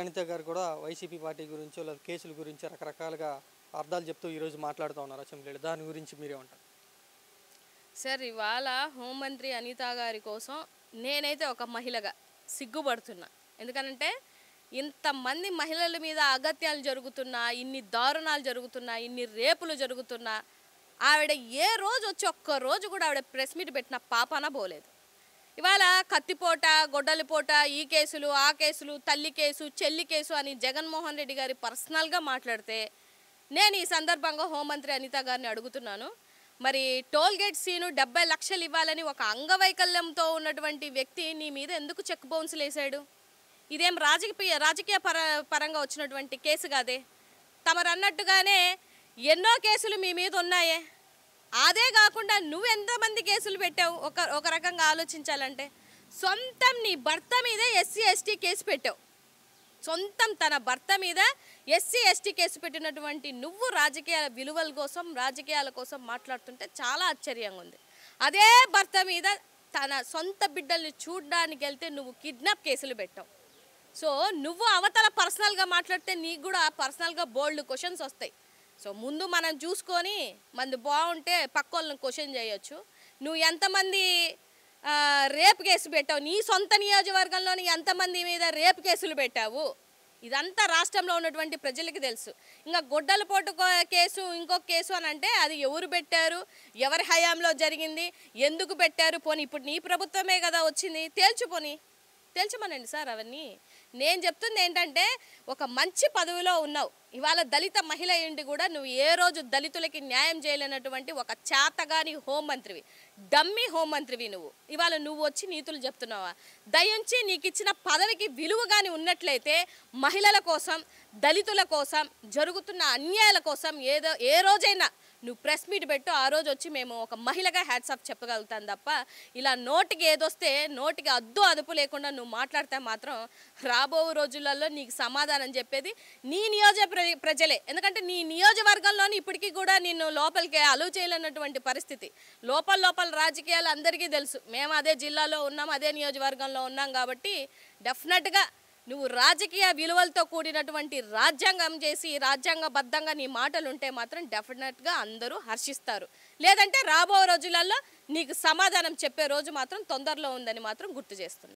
అనిత గారు కూడా YCP party గురించో లేదా కేసుల గురించి రకరకాలుగా అర్థాలు చెప్తూ ఈరోజు మాట్లాడుతూ ఉన్నారు అసెంబ్లీలో. దాని గురించి మీరేమంటారు? సార్ ఇవాళ హోంమంత్రి అనిత గారి కోసం నేనైతే ఒక మహిళగా సిగ్గుపడుతున్నా. ఎందుకనంటే ఇంతమంది మహిళల మీద అగత్యాలు జరుగుతున్నా, ఇన్ని దారుణాలు జరుగుతున్నా, ఇన్ని రేపులు జరుగుతున్నా ఆవిడ ఏ రోజు వచ్చి ఒక్క రోజు కూడా ఆవిడ ప్రెస్ మీట్ పెట్టిన పాపాన పోలేదు. ఇవాళ కత్తిపోట, గొడ్డలిపోట, ఈ కేసులు, ఆ కేసులు, తల్లి కేసు, చెల్లి కేసు అని జగన్మోహన్ రెడ్డి గారి పర్సనల్గా మాట్లాడితే నేను ఈ సందర్భంగా హోంమంత్రి అనిత గారిని అడుగుతున్నాను. మరి టోల్ గేట్ సీను 70 లక్షలు ఇవ్వాలని ఒక అంగవైకల్యంతో ఉన్నటువంటి వ్యక్తి నీ మీద ఎందుకు చెక్ బౌన్స్లు వేసాడు? ఇదేం రాజకీయ పరంగా వచ్చినటువంటి కేసు కాదే. తమరు అన్నట్టుగానే ఎన్నో కేసులు మీ మీద ఉన్నాయే. అదే కాకుండా నువ్వు ఎంతమంది కేసులు పెట్టావు? ఒక రకంగా ఆలోచించాలంటే సొంతం నీ భర్త మీద ఎస్సీ ఎస్టీ కేసు పెట్టావు. సొంతం తన భర్త మీద ఎస్సీ ఎస్టీ కేసు పెట్టినటువంటి నువ్వు రాజకీయ విలువల కోసం, రాజకీయాల కోసం మాట్లాడుతుంటే చాలా ఆశ్చర్యంగా ఉంది. అదే భర్త మీద తన సొంత బిడ్డల్ని చూడడానికి వెళ్తే నువ్వు కిడ్నాప్ కేసులు పెట్టావు. సో నువ్వు అవతల పర్సనల్గా మాట్లాడితే నీకు కూడా పర్సనల్గా బోల్డ్ క్వశ్చన్స్ వస్తాయి. సో ముందు మనం చూసుకొని మంది బాగుంటే పక్కోళ్ళని క్వశ్చన్ చేయొచ్చు. నువ్వు ఎంతమంది రేప్ కేసు పెట్టావు? నీ సొంత నియోజకవర్గంలోని ఎంతమంది మీద రేప్ కేసులు పెట్టావు? ఇదంతా రాష్ట్రంలో ఉన్నటువంటి ప్రజలకి తెలుసు. ఇంకా గొడ్డలపోటు కేసు, ఇంకొక కేసు అని అంటే అది ఎవరు పెట్టారు, ఎవరి హయాంలో జరిగింది, ఎందుకు పెట్టారు? పోనీ ఇప్పుడు నీ ప్రభుత్వమే కదా వచ్చింది, తేల్చమనండి సార్ అవన్నీ. నేను చెప్తుంది ఏంటంటే ఒక మంచి పదవిలో ఉన్నావు. ఇవాళ దళిత మహిళ ఏంటి కూడా నువ్వు ఏ రోజు దళితులకి న్యాయం చేయలేనటువంటి ఒక చేతగాని హోంమంత్రివి, డమ్మీ హోంమంత్రివి నువ్వు. ఇవాళ నువ్వు వచ్చి నీతులు చెప్తున్నావా? దయించి నీకు ఇచ్చిన పదవికి విలువ కానీ ఉన్నట్లయితే మహిళల కోసం, దళితుల కోసం జరుగుతున్న అన్యాయాల కోసం ఏ రోజైనా నువ్వు ప్రెస్ మీట్ పెట్టు. ఆ రోజు వచ్చి మేము ఒక మహిళగా హ్యాట్స్ ఆఫ్ చెప్పగలుగుతాను తప్ప ఇలా నోటికి ఏదొస్తే నోటికి అదుపు లేకుండా నువ్వు మాట్లాడితే మాత్రం రాబో రోజులలో నీకు సమాధానం చెప్పేది నీ ప్రజలే. ఎందుకంటే నీ నియోజకవర్గంలోని ఇప్పటికీ కూడా నిన్ను లోపలికి అలౌ చేయలేనటువంటి పరిస్థితి. లోపల రాజకీయాలు అందరికీ తెలుసు. మేము అదే జిల్లాలో ఉన్నాం, అదే నియోజకవర్గంలో ఉన్నాం కాబట్టి డెఫినెట్గా నువ్వు రాజకీయ విలువలతో కూడినటువంటి రాజ్యాంగం చేసి రాజ్యాంగబద్ధంగా నీ మాటలు ఉంటే మాత్రం డెఫినెట్గా అందరూ హర్షిస్తారు. లేదంటే రాబో రోజులలో నీకు సమాధానం చెప్పే రోజు మాత్రం తొందరలో ఉందని మాత్రం గుర్తు చేస్తున్నాను.